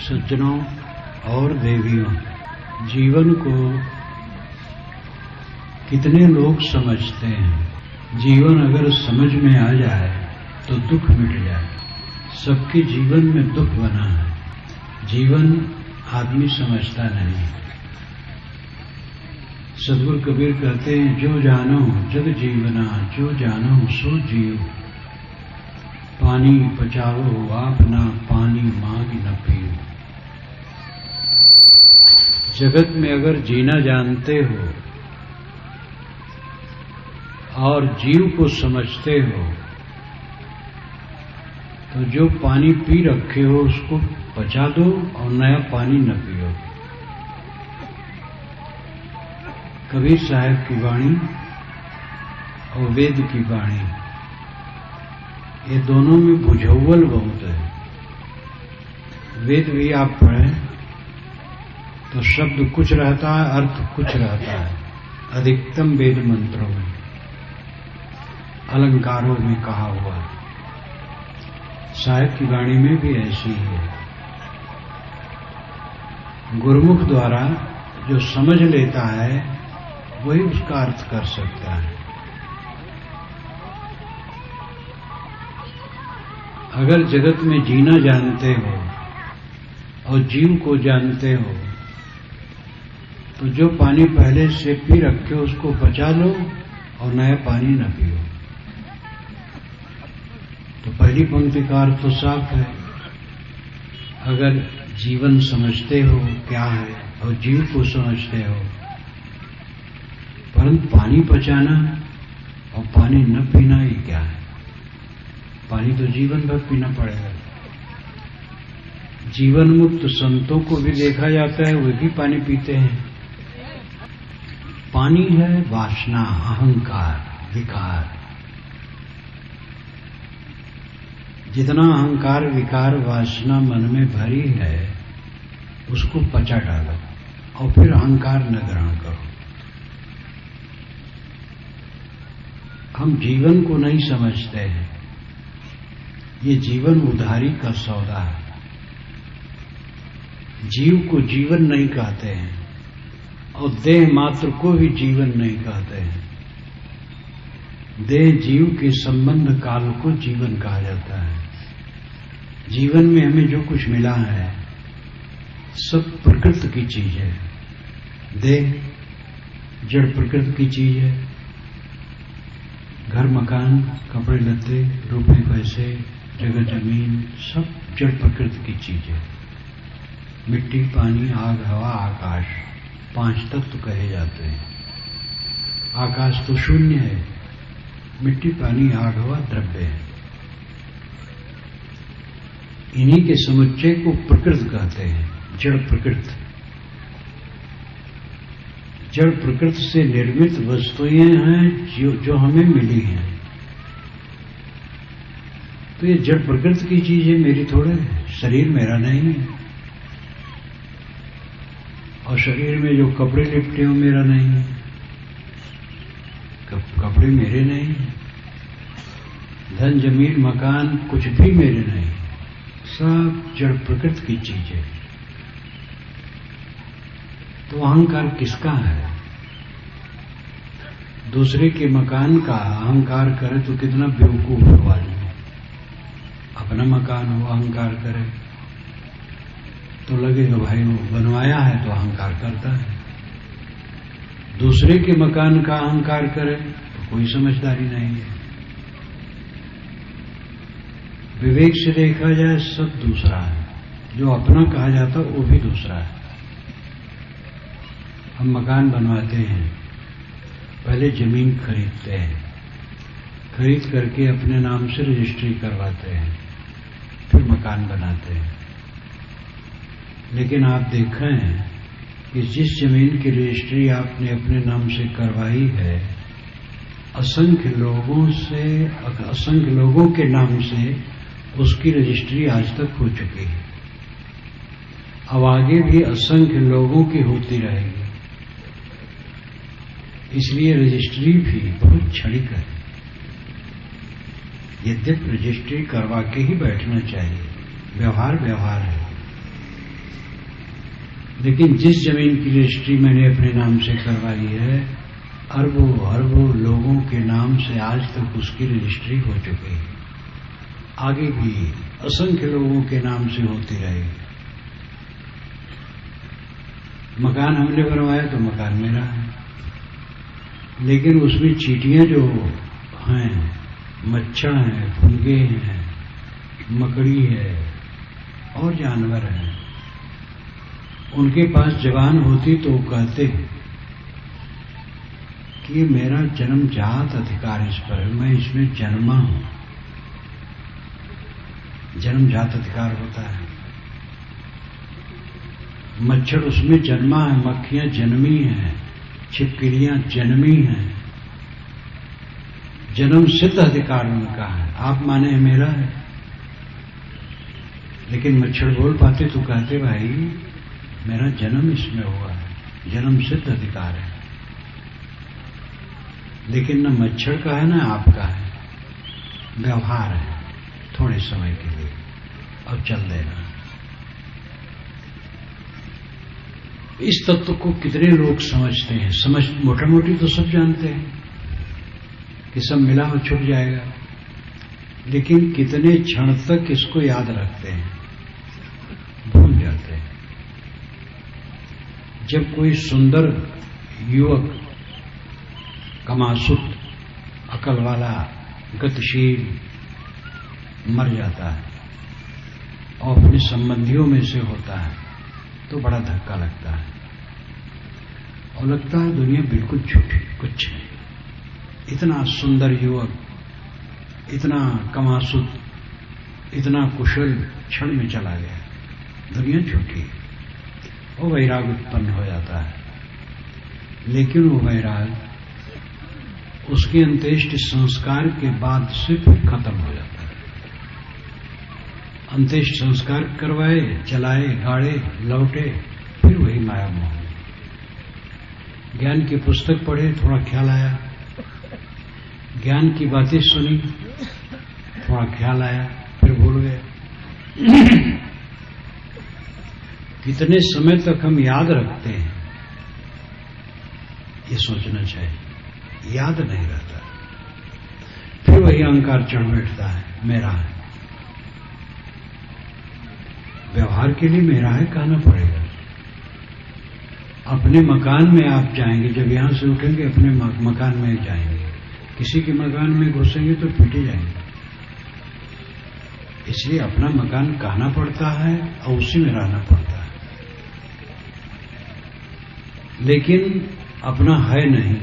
सज्जनों और देवियों, जीवन को कितने लोग समझते हैं। जीवन अगर समझ में आ जाए तो दुख मिट जाए। सबके जीवन में दुख बना है, जीवन आदमी समझता नहीं। सद्गुरु कबीर कहते हैं, जो जानो जग जीवना, जो जानो सो जीव। पानी बचाओ आप ना, पानी मांग न पियो। जगत में अगर जीना जानते हो और जीव को समझते हो तो जो पानी पी रखे हो उसको बचा दो और नया पानी न पियो। कबीर साहब की वाणी और वेद की वाणी, ये दोनों में बुझौल बहुत है। वेद भी आप पढ़ें तो शब्द कुछ रहता है, अर्थ कुछ रहता है। अधिकतम वेद मंत्रों में, अलंकारों में कहा हुआ है। साहिब की वाणी में भी ऐसी ही है। गुरुमुख द्वारा जो समझ लेता है वही उसका अर्थ कर सकता है। अगर जगत में जीना जानते हो और जीव को जानते हो तो जो पानी पहले से पी रखे उसको बचा लो और नया पानी न पियो। तो पहली पंक्ति का अर्थ तो साफ है। अगर जीवन समझते हो क्या है और जीव को समझते हो, परंतु पानी बचाना और पानी न पीना ही क्या है। पानी तो जीवन भर पीना पड़ेगा। जीवन मुक्त संतों को भी देखा जाता है, वे भी पानी पीते हैं। पानी है वासना, अहंकार, विकार। जितना अहंकार, विकार, वासना मन में भरी है उसको पचा डालो और फिर अहंकार न ग्रहण करो। हम जीवन को नहीं समझते हैं। ये जीवन उधारी का सौदा है। जीव को जीवन नहीं कहते हैं और देह मात्र को भी जीवन नहीं कहते हैं। देह जीव के संबंध काल को जीवन कहा जाता है। जीवन में हमें जो कुछ मिला है सब प्रकृति की चीज है। देह जड़ प्रकृति की चीज है। घर मकान, कपड़े लत्ते, रुपए पैसे, जगह जमीन सब जड़ प्रकृति की चीज है। मिट्टी, पानी, आग, हवा, आकाश, 5 तत्व कहे जाते हैं। आकाश तो शून्य है। मिट्टी, पानी, आग, हवा द्रव्य है। इन्हीं के समुच्चय को प्रकृति कहते हैं, जड़ प्रकृति। जड़ प्रकृति से निर्मित वस्तुएं हैं जो हमें मिली हैं। तो ये जड़ प्रकृति की चीज है, मेरी थोड़े है। शरीर मेरा नहीं है और शरीर में जो कपड़े लिपटे हो मेरा नहीं है। कपड़े मेरे नहीं है। धन, जमीन, मकान कुछ भी मेरे नहीं। सब जड़ प्रकृति की चीज है। तो अहंकार किसका है? दूसरे के मकान का अहंकार करे तो कितना बेवकूफ हो आदमी। अपना मकान हो अहंकार करे तो लगेगा भाई वो बनवाया है तो अहंकार करता है। दूसरे के मकान का अहंकार करे तो कोई समझदारी नहीं है। विवेक से देखा जाए सब दूसरा है। जो अपना कहा जाता वो भी दूसरा है। हम मकान बनवाते हैं, पहले जमीन खरीदते हैं, खरीद करके अपने नाम से रजिस्ट्री करवाते हैं, फिर मकान बनाते हैं। लेकिन आप देखें कि जिस जमीन की रजिस्ट्री आपने अपने नाम से करवाई है, असंख्य लोगों के नाम से उसकी रजिस्ट्री आज तक हो चुकी है। अब आगे भी असंख्य लोगों की होती रहेगी। इसलिए रजिस्ट्री भी बहुत क्षणिक है। यद्यपि रजिस्ट्री करवा के ही बैठना चाहिए। व्यवहार व्यवहार है। लेकिन जिस जमीन की रजिस्ट्री मैंने अपने नाम से करवाई है, अरबों अरबों लोगों के नाम से आज तक उसकी रजिस्ट्री हो चुकी है। आगे भी असंख्य लोगों के नाम से होती रहेगी। मकान हमने बनवाया तो मकान मेरा है, लेकिन उसमें चींटियां जो हैं, मच्छर हैं, फुंगे हैं, मकड़ी है और जानवर हैं, उनके पास जबान होती तो वो कहते कि ये मेरा जन्मजात अधिकार इस पर है, मैं इसमें जन्मा हूं। जन्मजात अधिकार होता है। मच्छर उसमें जन्मा है, मक्खियां जन्मी हैं, छिपकलियां जन्मी हैं, जन्म सिद्ध अधिकार उनका है। आप माने मेरा है, लेकिन मच्छर बोल पाते तो कहते भाई मेरा जन्म इसमें हुआ है, जन्म सिद्ध अधिकार है। लेकिन न मच्छर का है न आपका है, व्यवहार है थोड़े समय के लिए, अब चल देना। इस तत्व को कितने लोग समझते हैं? समझ मोटा मोटी तो सब जानते हैं कि सब मिला और छूट जाएगा, लेकिन कितने क्षण तक इसको याद रखते हैं, भूल जाते हैं। जब कोई सुंदर युवक, कमासुत, अकल वाला, गतिशील मर जाता है और अपने संबंधियों में से होता है तो बड़ा धक्का लगता है और लगता है दुनिया बिल्कुल झूठी, कुछ नहीं। इतना सुंदर युवक, इतना कमासुत, इतना कुशल क्षण में चला गया, दुनिया झूठी और वैराग उत्पन्न हो जाता है। लेकिन वो वैराग उसके अंत्येष्टि संस्कार के बाद से फिर खत्म हो जाता है। अंत्येष्टि संस्कार करवाए, चलाए, गाड़े, लौटे, फिर वही माया मोह। ज्ञान की पुस्तक पढ़े, थोड़ा ख्याल आया, ज्ञान की बातें सुनी, थोड़ा ख्याल आया, फिर भूल गए। कितने समय तक हम याद रखते हैं, ये सोचना चाहिए। याद नहीं रहता, फिर वही अहंकार चढ़ बैठता है, मेरा है। व्यवहार के लिए मेरा है कहना पड़ेगा। अपने मकान में आप जाएंगे, जब यहां से उठेंगे अपने मकान में जाएंगे, किसी के मकान में घुसेंगे तो पीटे जाएंगे। इसलिए अपना मकान कहना पड़ता है और उसी में रहना पड़ता है, लेकिन अपना है नहीं।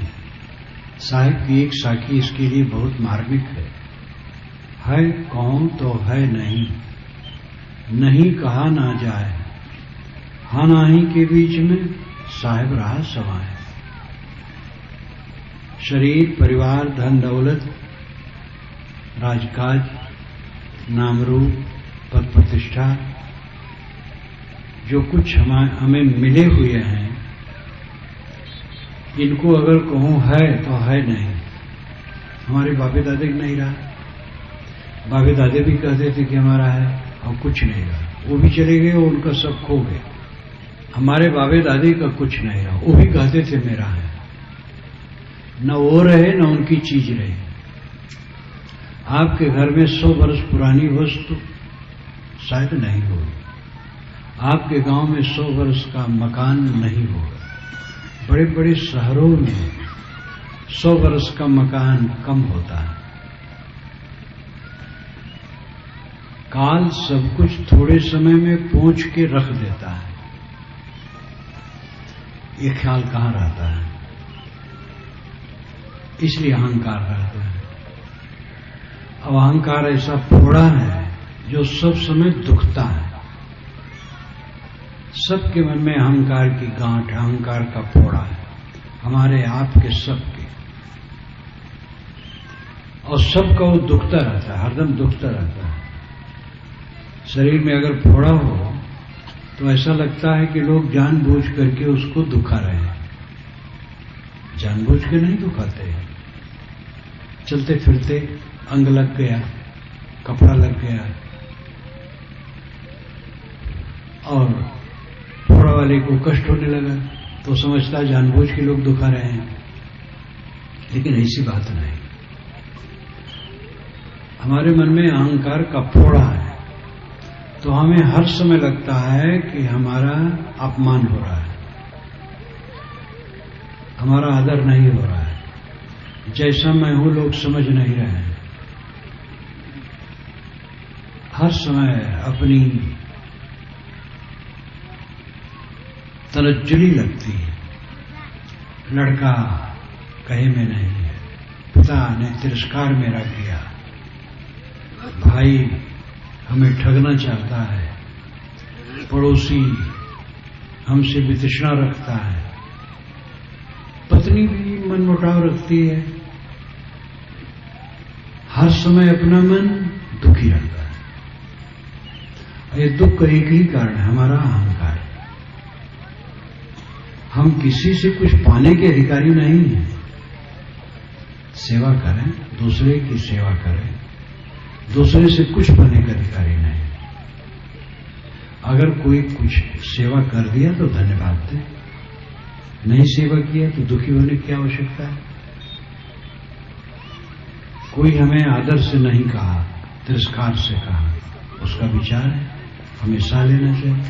साहिब की एक साखी इसके लिए बहुत मार्मिक है कौन तो है नहीं, नहीं कहा ना जाए, हा नाही के बीच में साहिब रहा समाए। शरीर, परिवार, धन दौलत, राजकाज, नाम रूप, पद प्रतिष्ठा, जो कुछ हमें मिले हुए हैं, इनको अगर कहूं है तो है नहीं। हमारे बाबे दादे नहीं रहा, बाबे दादे भी कहते थे कि हमारा है और कुछ नहीं रहा, वो भी चले गए और उनका सब खो गया। हमारे बाबे दादे का कुछ नहीं रहा, वो भी कहते थे मेरा है, न वो रहे न उनकी चीज रहे। आपके घर में 100 वर्ष पुरानी वस्तु शायद नहीं होगी, आपके गांव में 100 वर्ष का मकान नहीं होगा। बड़े बड़े शहरों में 100 वर्ष का मकान कम होता है। काल सब कुछ थोड़े समय में पहुंच के रख देता है, ये ख्याल कहां रहता है? इसलिए अहंकार रहता है। अब अहंकार ऐसा फोड़ा है जो सब समय दुखता है। सबके मन में अहंकार की गांठ, अहंकार का फोड़ा है, हमारे आपके सबके, और सबका वो दुखता रहता है, हरदम दुखता रहता है। शरीर में अगर फोड़ा हो तो ऐसा लगता है कि लोग जानबूझ करके उसको दुखा रहे हैं। जानबूझ के नहीं दुखाते हैं, चलते फिरते अंग लग गया, कपड़ा लग गया और फोड़ा वाले को कष्ट होने लगा तो समझता है जानबूझ के लोग दुखा रहे हैं, लेकिन ऐसी बात नहीं। हमारे मन में अहंकार का फोड़ा है तो हमें हर समय लगता है कि हमारा अपमान हो रहा है, हमारा आदर नहीं हो रहा है, जैसा मैं हूं लोग समझ नहीं रहे हैं। हर समय अपनी तनज्जुली लगती है। लड़का कहे में नहीं है, पिता ने तिरस्कार मेरा किया, भाई हमें ठगना चाहता है, पड़ोसी हमसे वितृष्णा रखता है, पत्नी भी मनमुटाव रखती है। हर समय अपना मन दुखी रहता है। ये दुख का एक ही कारण है, हमारा अहंकार। हम किसी से कुछ पाने के अधिकारी नहीं हैं। सेवा करें, दूसरे की सेवा करें, दूसरे से कुछ पाने का अधिकारी नहीं। अगर कोई कुछ सेवा कर दिया तो धन्यवाद दें, नहीं सेवा किया तो दुखी होने की आवश्यकता है। कोई हमें आदर से नहीं कहा, तिरस्कार से कहा, उसका विचार है, हमें सह लेना चाहिए।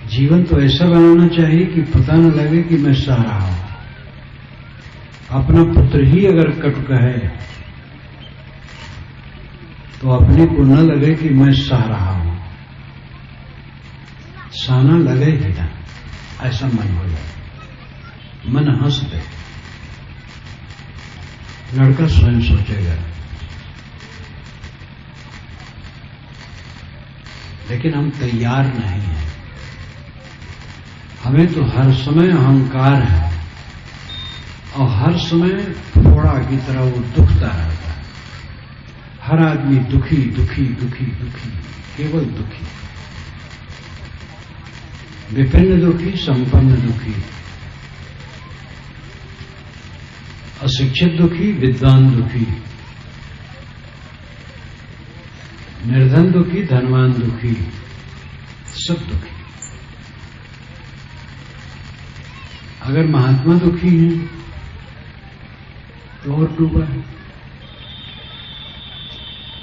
जीवन तो ऐसा बनाना चाहिए कि पता न लगे कि मैं सह रहा हूं। अपना पुत्र ही अगर कटु कहे तो अपने को न लगे कि मैं सह रहा हूं, सहना लगे ही ना, ऐसा मन हो जाए। मन हंस दे, लड़का स्वयं सोचेगा। लेकिन हम तैयार नहीं हैं। हमें तो हर समय अहंकार है और हर समय फोड़ा की तरह वो दुखता रहता है। हर आदमी दुखी दुखी दुखी दुखी, केवल दुखी, विभिन्न दुखी, संपन्न दुखी, अशिक्षित दुखी, विद्वान दुखी, निर्धन दुखी, धनवान दुखी, सब दुखी। अगर महात्मा दुखी हैं तो और डूबा है,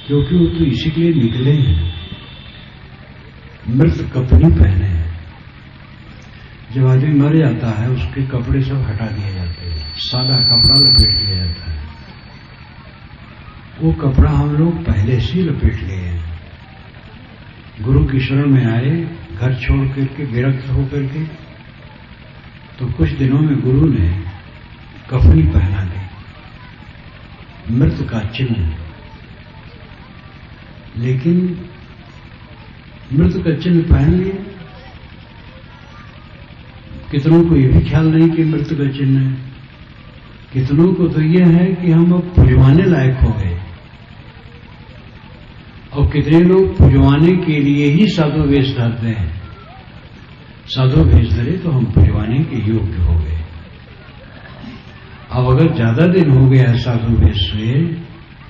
क्योंकि वो तो इसी के लिए निकले हैं, मृत कपनी पहने हैं। जब आदमी मर जाता है उसके कपड़े सब हटा दिए जाते हैं, सादा कपड़ा लपेट दिया जाता है। वो कपड़ा हम लोग पहले से ही लपेट लिए हैं। गुरु की शरण में आए, घर छोड़ करके विरक्त होकर के, तो कुछ दिनों में गुरु ने कफनी पहना दी, मृत का चिन्ह। लेकिन मृत का चिन्ह पहन लिए, कितनों को यह भी ख्याल नहीं कि मृत का चिन्ह है। कितनों को तो यह है कि हम अब पुजवाने लायक हो गए, और कितने लोग पुजवाने के लिए ही साधु वेश धरते हैं। साधु वेश धरे तो हम पुजवाने के योग्य हो गए। अब अगर ज्यादा दिन हो गया साधु वेश से,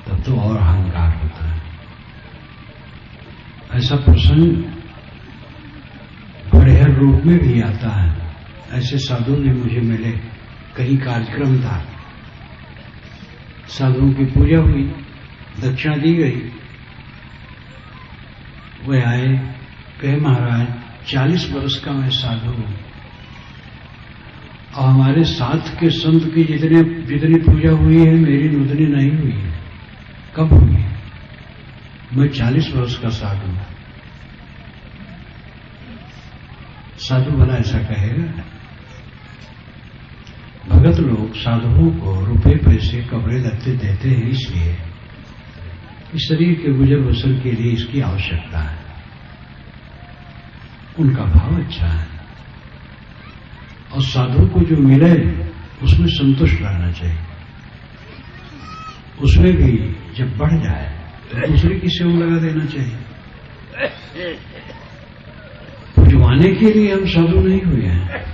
तब तो और अहंकार होता है। ऐसा प्रसंग बड़े रूप में भी आता है। ऐसे साधु भी मुझे मिले, कहीं कार्यक्रम था, साधुओं की पूजा हुई, दक्षिणा दी गई। वे आए, कहे महाराज 40 वर्ष का मैं साधु हूं और हमारे साथ के संत की जितनी पूजा हुई है मेरी उतनी नहीं हुई है। कब हुई है? मैं 40 वर्ष का साधु हूं। साधु भला ऐसा कहेगा? भगत लोग साधुओं को रुपए पैसे कपड़े लत्ते देते हैं इसलिए इस शरीर के गुजर बसर के लिए इसकी आवश्यकता है। उनका भाव अच्छा है और साधु को जो मिले उसमें संतुष्ट रहना चाहिए। उसमें भी जब बढ़ जाए तो दूसरे की सेवा लगा देना चाहिए। पुजवाने के लिए हम साधु नहीं हुए हैं,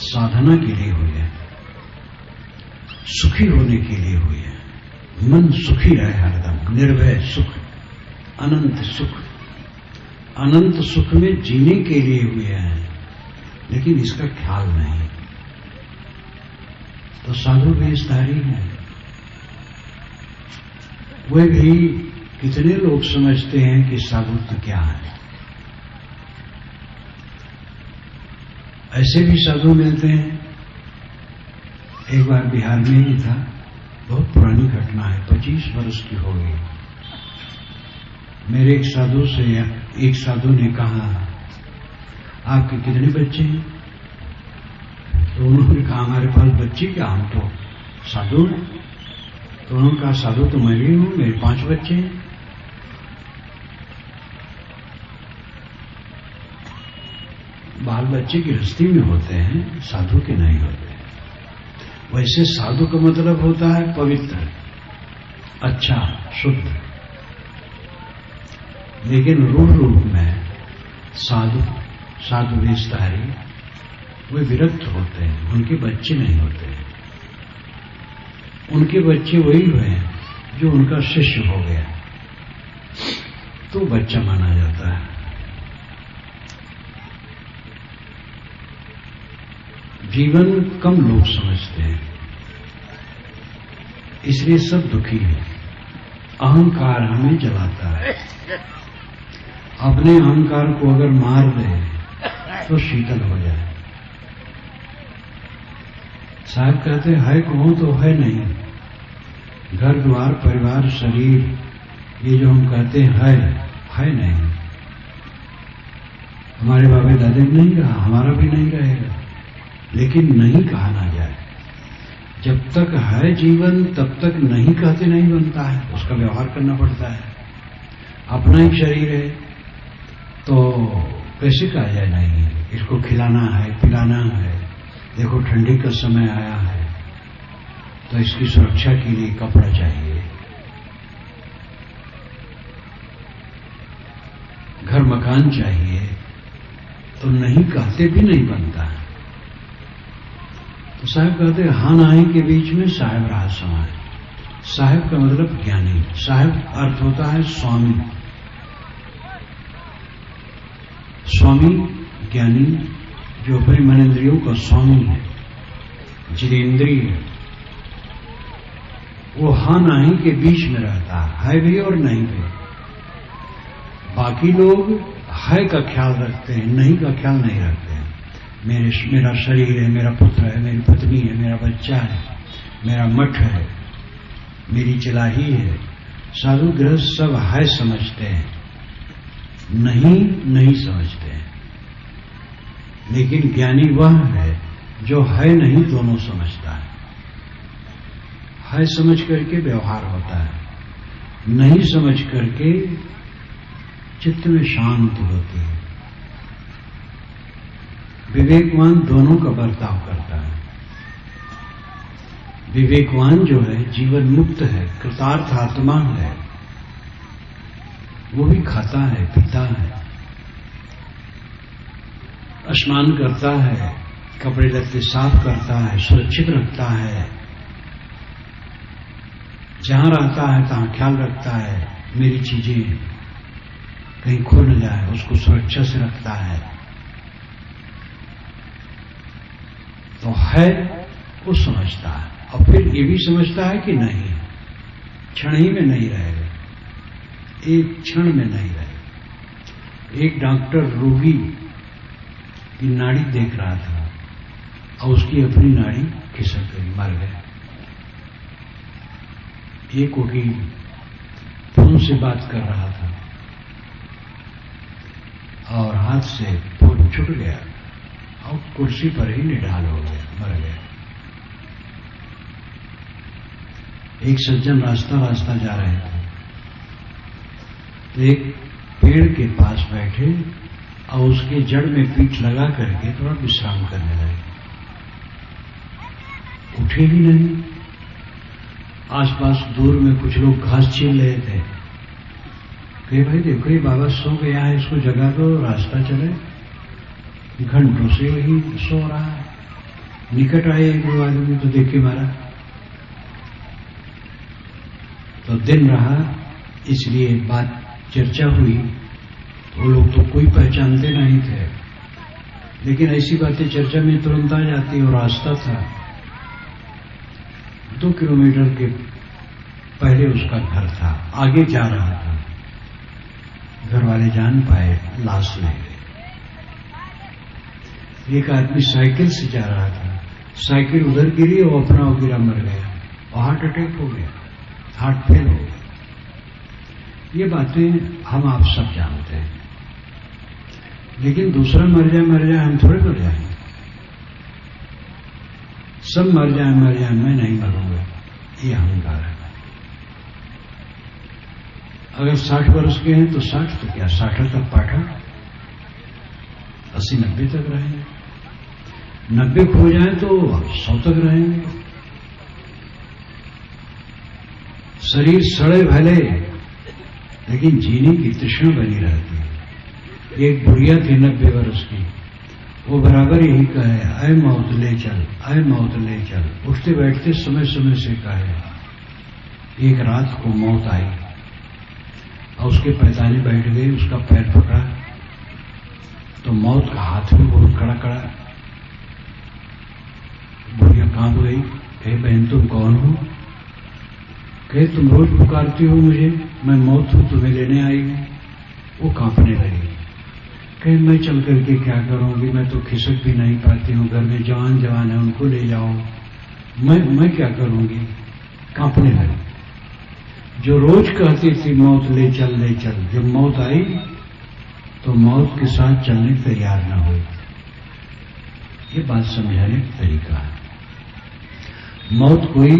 साधना के लिए हुए हैं, सुखी होने के लिए हुए हैं। मन सुखी रहे हरदम, निर्भय सुख, अनंत सुख, अनंत सुख में जीने के लिए हुए हैं, लेकिन इसका ख्याल नहीं। तो साधु वेशधारी हैं, वे भी कितने लोग समझते हैं कि साधुत्व क्या है। ऐसे भी साधु मिलते हैं। एक बार बिहार में ही था, बहुत पुरानी घटना है, 25 वर्ष की हो गई। मेरे एक साधु ने कहा, आपके कितने बच्चे हैं? तो उन्होंने कहा, हमारे पास बच्चे क्या, हम तो साधु हैं। तो उन्होंने कहा, साधु तो मैं भी हूं, मेरे 5 बच्चे हैं। बाल बच्चे गृहस्थी में होते हैं, साधु के नहीं होते। वैसे साधु का मतलब होता है पवित्र, अच्छा, शुद्ध। लेकिन रूप में साधु वेशधारी वे विरक्त होते हैं, उनके बच्चे नहीं होते। उनके बच्चे वही हुए जो उनका शिष्य हो गया, तो बच्चा माना जाता है। जीवन कम लोग समझते हैं, इसलिए सब दुखी है। अहंकार हमें जलाता है। अपने अहंकार को अगर मार दे तो शीतल हो जाए। साहब कहते है कौन तो है नहीं, घर द्वार परिवार शरीर, ये जो हम कहते है नहीं। हमारे बाबे दादे ने नहीं कहा, हमारा भी नहीं रहेगा, लेकिन नहीं कहा ना जाए। जब तक है जीवन तब तक नहीं कहते नहीं बनता है, उसका व्यवहार करना पड़ता है। अपना एक शरीर है तो कैसे कहा जाए नहीं, इसको खिलाना है पिलाना है। देखो ठंडी का समय आया है तो इसकी सुरक्षा के लिए कपड़ा चाहिए, घर मकान चाहिए, तो नहीं कहते भी नहीं बनता है। तो साहब कहते हैं हाँ नाई के बीच में साहेब रहा समाज। साहेब का मतलब ज्ञानी, साहेब अर्थ होता है स्वामी। स्वामी ज्ञानी जो अपने मनेंद्रियों का स्वामी है, जितेंद्रिय है, वो हाँ नहीं के बीच में रहता है भी और नहीं भी। बाकी लोग है का ख्याल रखते हैं, नहीं का ख्याल नहीं रखते हैं। मेरा शरीर है, मेरा पुत्र है, मेरी पत्नी है, मेरा बच्चा है, मेरा मठ है, मेरी चिलाही है। साधु गृहस्थ सब है समझते हैं, नहीं समझते हैं। लेकिन ज्ञानी वह है जो है नहीं दोनों समझता है समझ करके व्यवहार होता है, नहीं समझ करके चित्त में शांति होती है। विवेकवान दोनों का बर्ताव करता है। विवेकवान जो है जीवन मुक्त है, कृतार्थ आत्मा है, वो भी खाता है पीता है, स्नान करता है, कपड़े लत्ते साफ करता है, सुरक्षित रखता है, जहां रहता है तहां ख्याल रखता है, मेरी चीजें कहीं खो न जाए उसको सुरक्षा से रखता है। तो है वो समझता है, और फिर ये भी समझता है कि नहीं, क्षण ही में नहीं रहेगा, एक क्षण में नहीं रहेगा। एक डॉक्टर रोगी की नाड़ी देख रहा था और उसकी अपनी नाड़ी खिसक गई, मर गया। एक वकील फोन से बात कर रहा था और हाथ से फोन छूट गया और कुर्सी पर ही निढाल हो गया, मर गया। एक सज्जन रास्ता जा रहे थे तो एक पेड़ के पास बैठे और उसके जड़ में पीठ लगा करके थोड़ा विश्राम करने लगे। उठे ही नहीं। आसपास दूर में कुछ लोग घास छील रहे थे। कहे भाई देखो ये बाबा सो गया है, इसको जगा दो, रास्ता चले। घंटों से वही सो रहा है। निकट आए एक दो आदमी तो देखे मारा, तो दिन रहा, इसलिए बात चर्चा हुई वो लोग तो कोई पहचानते नहीं थे, लेकिन ऐसी बातें चर्चा में तुरंत आ जाती। और रास्ता था 2 किलोमीटर के पहले उसका घर था, आगे जा रहा था। घर वाले जान पाए, लाश ले गए। एक आदमी साइकिल से जा रहा था, साइकिल उधर गिरी और अपना वो गिरा, मर गया और हार्ट अटैक हो गया, हार्ट फेल हो गया। ये बातें हम आप सब जानते हैं, लेकिन दूसरा मर जाए हम थोड़े मर जाएंगे। सब मर जाए मैं नहीं मरूंगा, ये अहंकार है। अगर 60 वर्ष के हैं तो 60 तो क्या, 60 तक पाठा, 80-90 तक रहेंगे, 90 खो जाए तो 100 तक रहेंगे। शरीर सड़े भले, लेकिन जीने की तृष्णा बनी रहती है। एक बुढ़िया थी 90 वर्ष की, वो बराबर यही कहे, आए मौत ले चल, आए मौत ले चल। उठते बैठते समय समय से कहे। एक रात को मौत आई और उसके पैताने बैठ गए, उसका पैर पकड़ा तो मौत का हाथ में बहुत कड़ा कड़ा। बुढ़िया कांप गई, कहे बहन तुम कौन हो? कहे तुम रोज पुकारती हो मुझे, मैं मौत हूं, तुम्हें लेने आई हूं। वो कांपने लगी, कहे मैं चल करके क्या करूंगी, मैं तो खिसक भी नहीं पाती हूं, घर में जवान जवान है उनको ले जाओ, मैं क्या करूंगी। कांपने लगी। जो रोज कहती थी मौत ले चल, जब मौत आई तो मौत के साथ चलने तैयार न हुई। ये बात समझाने का तरीका है। मौत कोई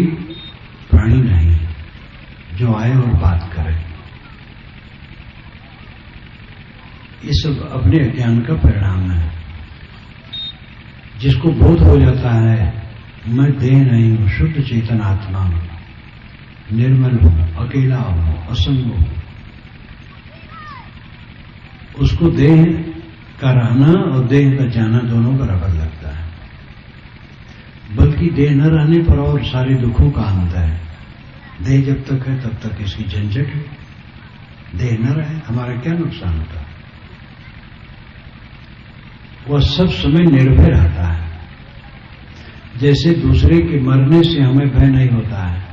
प्राणी नहीं जो आए और बात करे। ये सब अपने अज्ञान का परिणाम है। जिसको बोध हो जाता है मैं देह नहीं हूं, शुद्ध चेतन आत्मा हूं, निर्मल हूं, अकेला हूं, असंग हूं, उसको देह का रहना और देह का जाना दोनों बराबर लगता है। बल्कि देह न रहने पर और सारे दुखों का अंत है। देह जब तक है तब तक इसकी झंझट है, देह न रहे हमारा क्या नुकसान होता है। वह सब समय निर्भय रहता है। जैसे दूसरे के मरने से हमें भय नहीं होता है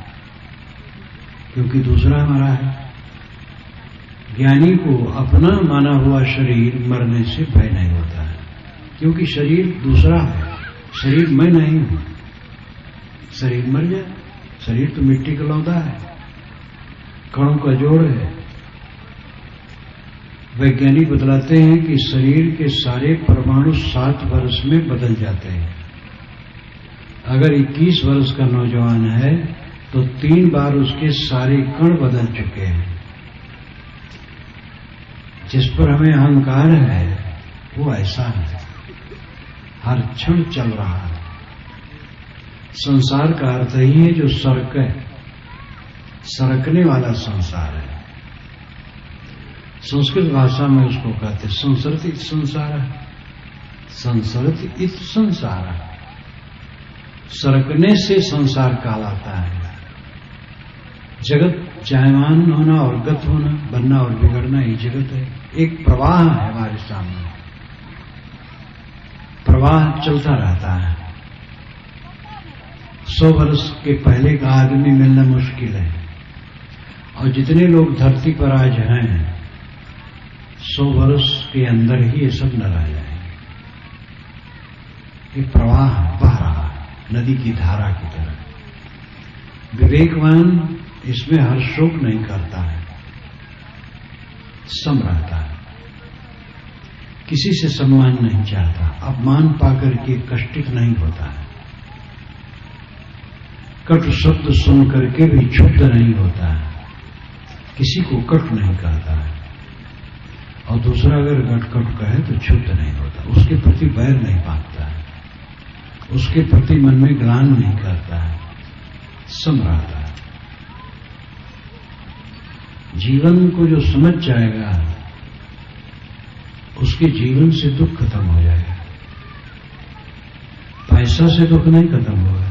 क्योंकि दूसरा हमारा है। ज्ञानी को अपना माना हुआ शरीर मरने से भय नहीं होता है क्योंकि शरीर दूसरा है, शरीर मैं नहीं हूं। शरीर मर जाए, शरीर तो मिट्टी का लौदा है, कणों का जोड़ है। वैज्ञानिक बतलाते हैं कि शरीर के सारे परमाणु 7 वर्ष में बदल जाते हैं। अगर 21 वर्ष का नौजवान है तो 3 बार उसके सारे कण बदल चुके हैं। जिस पर हमें अहंकार है वो ऐसा है, हर क्षण चल रहा है। संसार का अर्थ ही है जो सरकने वाला संसार है। संस्कृत भाषा में उसको कहते संसरति संसार, संसरति संसार। सरकने से संसार कहलाता है। जगत जायमान होना और गत होना, बनना और बिगड़ना ही जगत है। एक प्रवाह है हमारे सामने, प्रवाह चलता रहता है। 100 वर्ष के पहले का आदमी मिलना मुश्किल है और जितने लोग धरती पर आज हैं 100 वर्ष के अंदर ही ये सब न रह जाएंगे। ये प्रवाह बह रहा है नदी की धारा की तरह। विवेकवान इसमें हर्षोक नहीं करता है, सम रहता है, किसी से सम्मान नहीं चाहता, अपमान पाकर के कष्टित नहीं होता है, कटु शब्द सुन करके भी क्षुब्ध नहीं होता है, किसी को कट नहीं कहता है। और दूसरा अगर कट कहे तो क्षुब्ध नहीं होता, उसके प्रति बैर नहीं बांधता है, उसके प्रति मन में ग्लानि नहीं करता है, सम रहता है। जीवन को जो समझ जाएगा उसके जीवन से दुख खत्म हो जाएगा। पैसा से दुख नहीं खत्म होगा।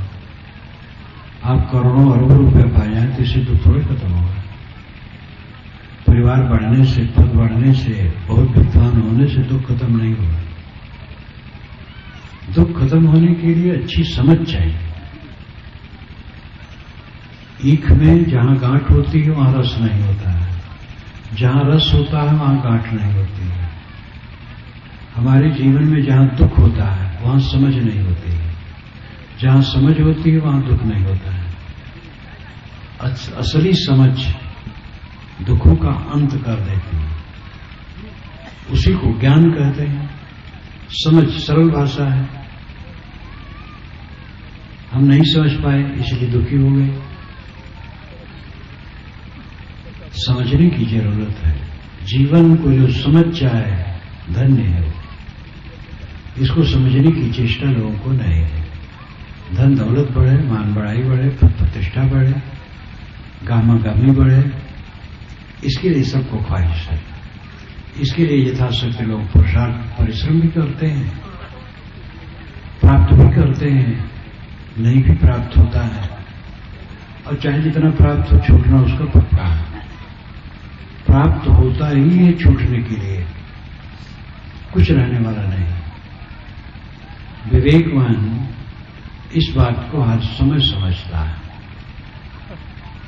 आप करोड़ों अरबों रुपए पा जाए तो इससे दुख थोड़े खत्म होगा। परिवार बढ़ने से, पद बढ़ने से, बहुत विद्वान होने से दुख खत्म नहीं होगा। दुख खत्म होने के लिए अच्छी समझ चाहिए। ईख में जहां गांठ होती है वहां रस नहीं होता है, जहां रस होता है वहां गांठ नहीं होती है। हमारे जीवन में जहां दुख होता है वहां समझ नहीं होती है, जहां समझ होती है वहां दुख नहीं होता है। असली समझ दुखों का अंत कर देती है, उसी को ज्ञान कहते हैं। समझ सरल भाषा है, हम नहीं समझ पाए इसलिए दुखी हो गए। समझने की जरूरत है। जीवन को जो समझ जाए धन्य है। इसको समझने की चेष्टा लोगों को नहीं है। धन दौलत बढ़े, मान बढ़ाई बढ़े, प्रतिष्ठा बढ़े, गामा गामी बढ़े, इसके लिए सबको ख्वाहिश है। इसके लिए यथाशक्ति लोग पुरुषार्थ परिश्रम भी करते हैं, प्राप्त भी करते हैं, नहीं भी प्राप्त होता है। और चाहे जितना प्राप्त हो, छूटना उसका पक्का है। प्राप्त होता ही है छूटने के लिए, कुछ रहने वाला नहीं। विवेकवान इस बात को हर समय समझता है,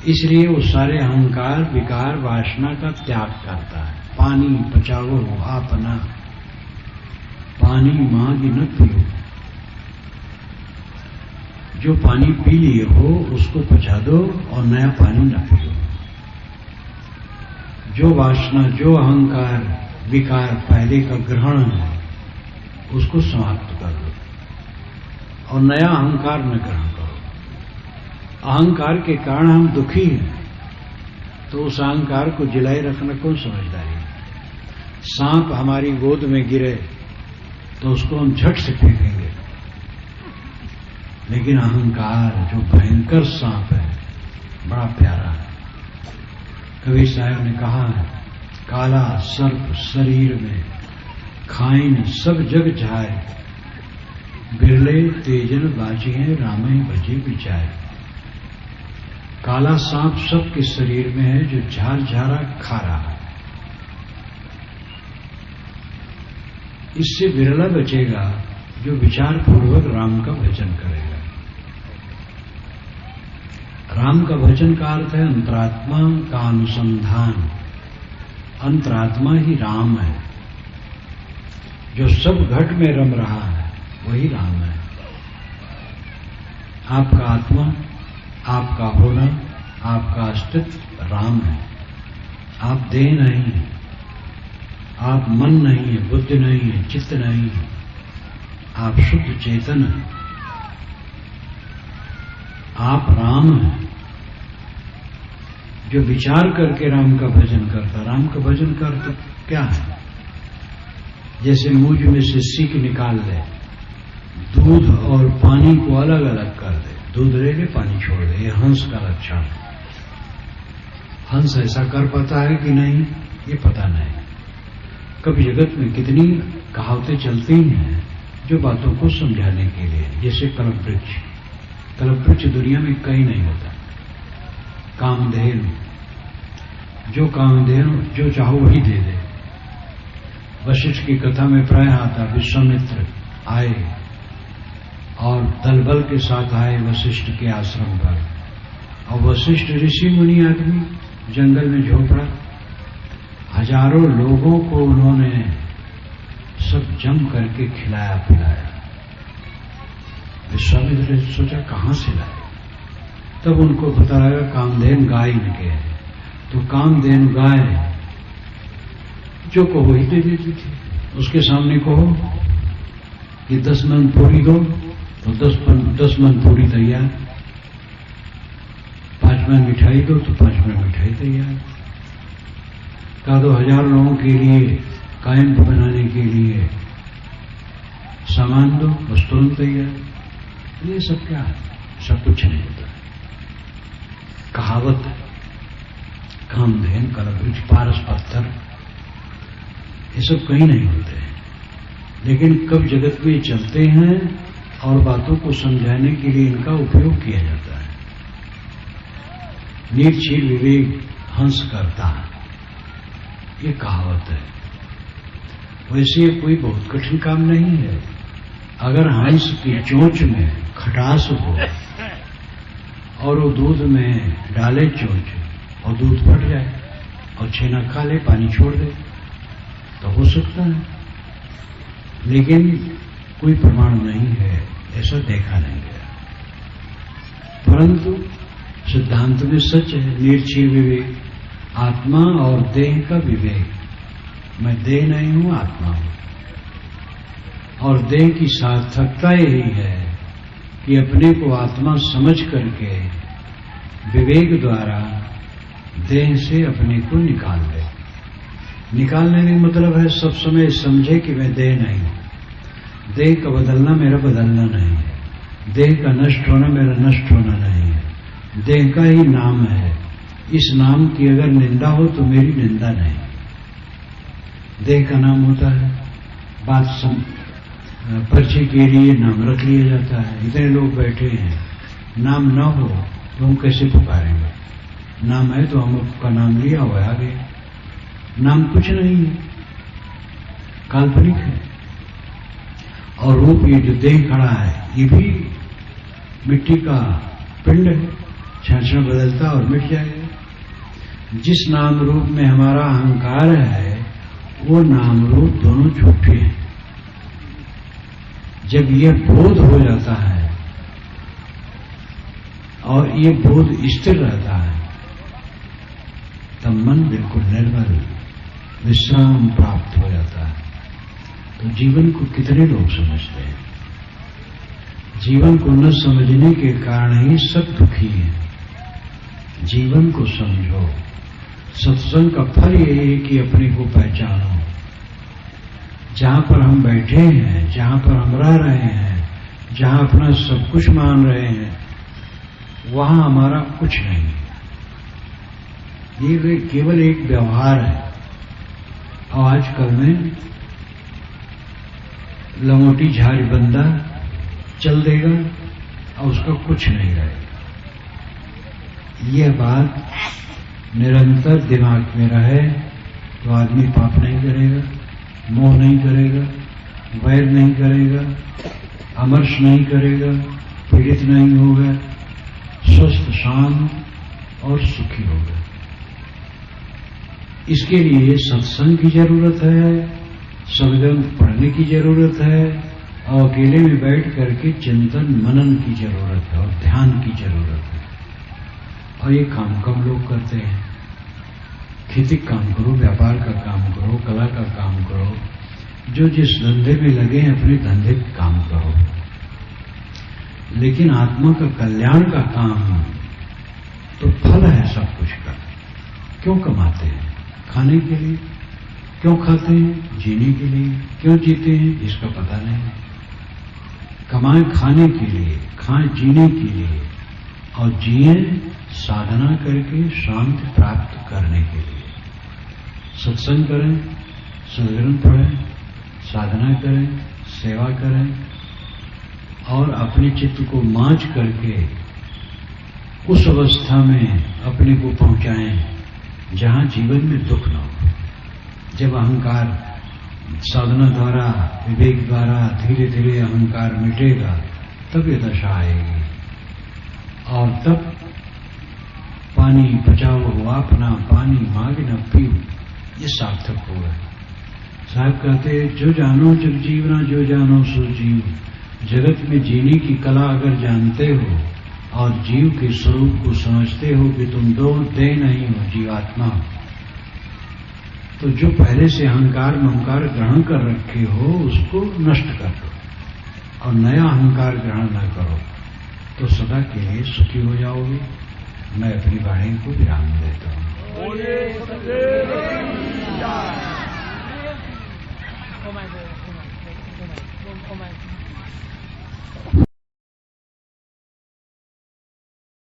इसलिए वो सारे अहंकार, विकार, वासना का त्याग करता है। पानी बचाओ अपना, पानी मांगी न पियो। जो पानी पी लिए हो उसको पचा दो और नया पानी न पियो। जो वासना, जो अहंकार, विकार पहले का ग्रहण है उसको समाप्त कर दो और नया अहंकार न ग्रहण करो। अहंकार के कारण हम दुखी हैं, तो उस अहंकार को जिलाए रखना कौन समझदारी है। सांप हमारी गोद में गिरे तो उसको हम झट से फेंकेंगे, लेकिन अहंकार जो भयंकर सांप है बड़ा प्यारा है। कबीर साहब ने कहा है, काला सर्प शरीर में खाइन सब जग जाए, बिरले तेजन बाजी है रामे बजे बिचाए। काला सांप सबके शरीर में है जो झार झारा खा रहा है, इससे बिरला बचेगा जो विचार पूर्वक राम का भजन करेगा। राम का भजन का अर्थ है अंतरात्मा का अनुसंधान। अंतरात्मा ही राम है, जो सब घट में रम रहा है वही राम है। आपका आत्मा, आपका होना, आपका अस्तित्व राम है। आप देह नहीं है, आप मन नहीं है, बुद्धि नहीं है, चित्त नहीं है, आप शुद्ध चेतन है। आप राम हैं, जो विचार करके राम का भजन करता। राम का भजन करता क्या है? जैसे मूंज में से सीख निकाल ले, दूध और पानी को अलग अलग कर दे, दूध ले ले पानी छोड़ दे। ये हंस का लक्षण है। हंस ऐसा कर पाता है कि नहीं ये पता नहीं। कभी जगत में कितनी कहावतें चलती हैं जो बातों को समझाने के लिए, जैसे कल्पवृक्ष। कल्पवृक्ष दुनिया में कहीं नहीं होता। कामधेनु, जो कामधेनु जो चाहो वही दे दे। वशिष्ठ की कथा में प्राय आता, विश्वामित्र आए और दलबल के साथ आए वशिष्ठ के आश्रम पर, और वशिष्ठ ऋषि मुनि आदमी जंगल में झोपड़ा, हजारों लोगों को उन्होंने सब जम करके खिलाया पिलाया। विश्वामित्र ने सोचा कहां से लाए, तब उनको पता लगा कामधेनु गाय इनके हैं। तो कामधेनु गाय जो को वही दे देती थी। उसके सामने कहो कि 10 मन पूरी दो तो 10 मन पूरी तैयार, 5 मन मिठाई दो तो 5 मन मिठाई तैयार। कहा 2000 लोगों के लिए कैंप बनाने के लिए सामान दो, बस तुरंत तैयार। ये सब क्या है? सब कुछ नहीं होता। कहावत, कामधेनु, कल्पवृक्ष, पारस पत्थर, ये सब कहीं नहीं होते हैं, लेकिन कब जगत में चलते हैं और बातों को समझाने के लिए इनका उपयोग किया जाता है। निर्चील विवेक हंस करता है, ये कहावत है। वैसे ये कोई बहुत कठिन काम नहीं है। अगर हंस की चोंच में खटास हो और वो दूध में डाले चोंच और दूध फट जाए और छेना खा ले, पानी छोड़ दे, तो हो सकता है, लेकिन कोई प्रमाण नहीं है, ऐसा देखा नहीं गया। परंतु सिद्धांत में सच है, निर्छीर विवेक, आत्मा और देह का विवेक। मैं देह नहीं हूं, आत्मा हूं। और देह की सार्थकता यही है कि अपने को आत्मा समझ करके विवेक द्वारा देह से अपने को निकाल ले। निकालने का मतलब है सब समय समझे कि मैं देह नहीं हूं। देह का बदलना मेरा बदलना नहीं है, देह का नष्ट होना मेरा नष्ट होना नहीं है, देह का ही नाम है। इस नाम की अगर निंदा हो तो मेरी निंदा नहीं। देह का नाम होता है, बात परिचय के लिए नाम रख लिया जाता है। इतने लोग बैठे हैं, नाम न हो तो हम कैसे पुकारेंगे? नाम है तो हम उसका नाम लिया हुआ है, आगे नाम कुछ नहीं है, काल्पनिक है। और रूप ये जो देह खड़ा है ये भी मिट्टी का पिंड है, क्षण बदलता और मिट जाएगा। जिस नाम रूप में हमारा अहंकार है वो नाम रूप दोनों झूठे हैं। जब यह बोध हो जाता है और ये बोध स्थिर रहता है तब मन बिल्कुल निर्मल विश्राम प्राप्त हो जाता है। तो जीवन को कितने लोग समझते हैं? जीवन को न समझने के कारण ही सब दुखी हैं। जीवन को समझो। सत्संग का फल ये है कि अपने को पहचानो। जहां पर हम बैठे हैं, जहां पर हम रह रहे हैं, जहां अपना सब कुछ मान रहे हैं, वहां हमारा कुछ नहीं है। ये केवल एक व्यवहार है। और आजकल में लंगोटी झाड़ी बंदा चल देगा और उसका कुछ नहीं रहेगा। यह बात निरंतर दिमाग में रहे तो आदमी पाप नहीं करेगा, मोह नहीं करेगा, वैर नहीं करेगा, अमर्ष नहीं करेगा, पीड़ित नहीं होगा, स्वस्थ शांत और सुखी होगा। इसके लिए सत्संग की जरूरत है, सदग्रंथ पढ़ने की जरूरत है और अकेले में बैठ करके चिंतन मनन की जरूरत है और ध्यान की जरूरत है। और ये काम कम लोग करते हैं। खेती काम करो, व्यापार का काम करो, कला का काम करो, जो जिस धंधे में लगे हैं अपने धंधे का काम करो, लेकिन आत्मा का कल्याण का काम तो फल है सब कुछ का। क्यों कमाते हैं? खाने के लिए। क्यों खाते हैं? जीने के लिए। क्यों जीते हैं? इसका पता नहीं। कमाएं खाने के लिए, खाएं जीने के लिए और जिए साधना करके शांति प्राप्त करने के लिए। सत्संग करें, सदग्रंथ पढ़ें, साधना करें, सेवा करें और अपने चित्त को मांझ करके उस अवस्था में अपने को पहुंचाएं जहां जीवन में दुख न हो। जब अहंकार साधना द्वारा, विवेक द्वारा धीरे धीरे अहंकार मिटेगा तब ये दशा आएगी। और तब पानी बचाओ अपना, पानी मांग न पियो, ये सार्थक होगा। साहब कहते जो जानो जग जीवना, जो जानो सो जीव। जगत में जीने की कला अगर जानते हो और जीव के स्वरूप को समझते हो कि तुम दो देह नहीं हो, जीवात्मा, तो जो पहले से अहंकार ममकार ग्रहण कर रखे हो उसको नष्ट कर दो और नया अहंकार ग्रहण न करो तो सदा के लिए सुखी हो जाओगे। मैं अपनी वाणी को विराम देता हूँ।